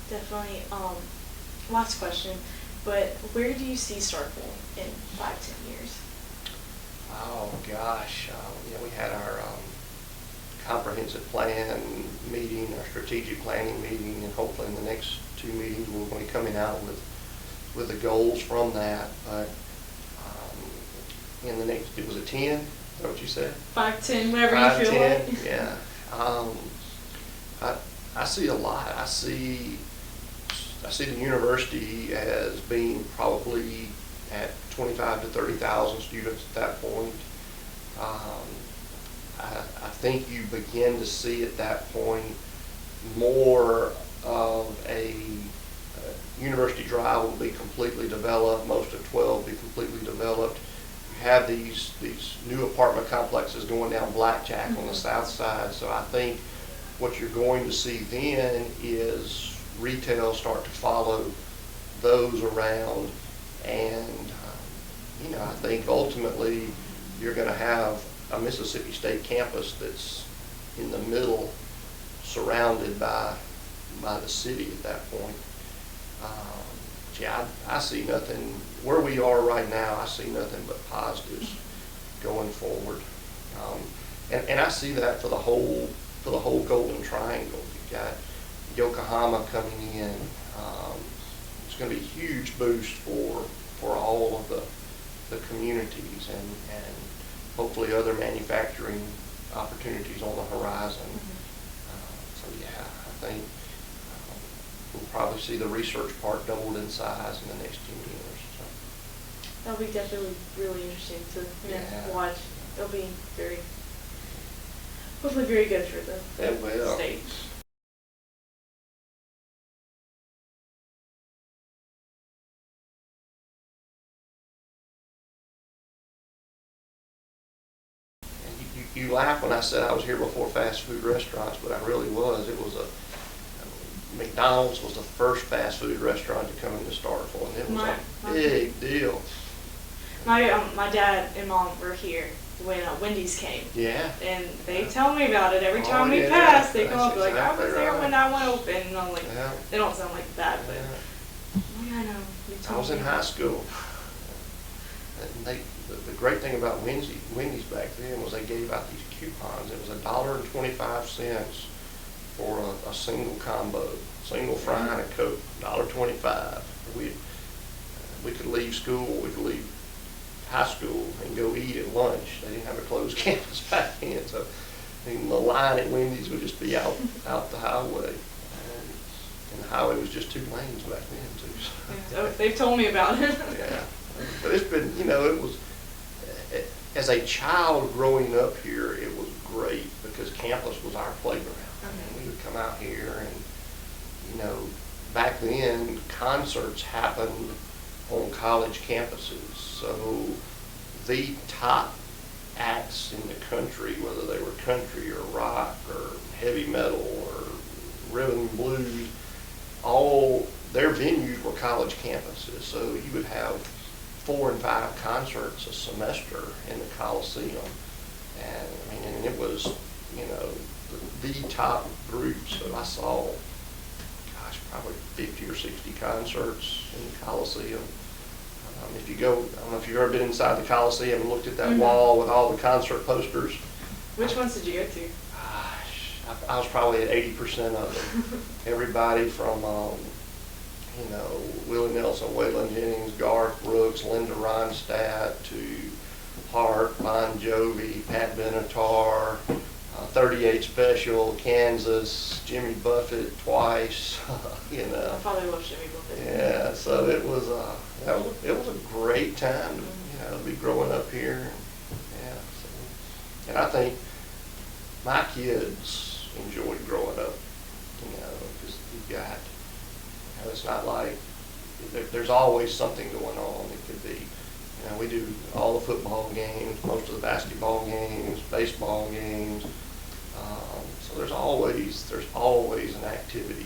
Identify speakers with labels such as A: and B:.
A: Definitely. Last question, but where do you see Starkville in 5-10 years?
B: Oh gosh, we had our comprehensive plan meeting, our strategic planning meeting, and hopefully in the next 2 meetings we're going to be coming out with the goals from that. But in the next, it was a 10. Is that what you said?
A: 5-10, whatever
B: Five,
A: you feel
B: 10,
A: like.
B: yeah. I see a lot. I see the university as being probably at 25 to 30,000 students at that point. I think you begin to see at that point more of a University Drive will be completely developed. Most of 12 will be completely developed. You have these new apartment complexes going down Blackjack on the south side. So I think what you're going to see then is retail start to follow those around, and I think ultimately you're going to have a Mississippi State campus that's in the middle, surrounded by the city at that point. I see nothing where we are right now. I see nothing but positives going forward, and I see that for the whole Golden Triangle. You've got Yokohama coming in. It's going to be a huge boost for all of the communities, and hopefully other manufacturing opportunities on the horizon. So I think we'll probably see the research park doubled in size in the next 10 years. So.
A: That'll be definitely really interesting to watch. It'll be hopefully very good for the state.
B: You laugh when I said I was here before fast food restaurants, but I really was. It was McDonald's was the first fast food restaurant to come into Starkville, and it was a big deal.
A: My dad and mom were here when Wendy's came.
B: Yeah.
A: And they tell me about it every time we pass. They come up like, I was there when that one opened, and I'm like, they don't sound like that, but I know.
B: I was in high school. And the great thing about Wendy's back then was they gave out these coupons. It was $1.25 for a single combo, single fry and a Coke, $1.25. We could leave school, we could leave high school and go eat at lunch. They didn't have a closed campus back then, so the line at Wendy's would just be out the highway. And the highway was just 2 lanes back then too.
A: So they've told me about it.
B: Yeah. But it's been, it was, as a child growing up here, it was great because campus was our playground. And we would come out here and, back then concerts happened on college campuses. So the top acts in the country, whether they were country or rock or heavy metal or rhythm and blues, all their venues were college campuses. So you would have 4 and 5 concerts a semester in the Coliseum, and it was the top groups. So I saw, probably 50 or 60 concerts in the Coliseum. If you go, I don't know if you've ever been inside the Coliseum and looked at that wall with all the concert posters.
A: Which ones did you go to?
B: I was probably at 80% of them. Everybody from Willie Nelson, Waylon Jennings, Garth Brooks, Linda Ronstadt, to Hart, Bon Jovi, Pat Benatar, 38 Special, Kansas, Jimmy Buffett twice.
A: I probably love Jimmy Buffett.
B: Yeah, so it was a great time to be growing up here. And I think my kids enjoyed growing up. Because you've got. It's not like there's always something going on. It could be, we do all the football games, most of the basketball games, baseball games. So there's always an activity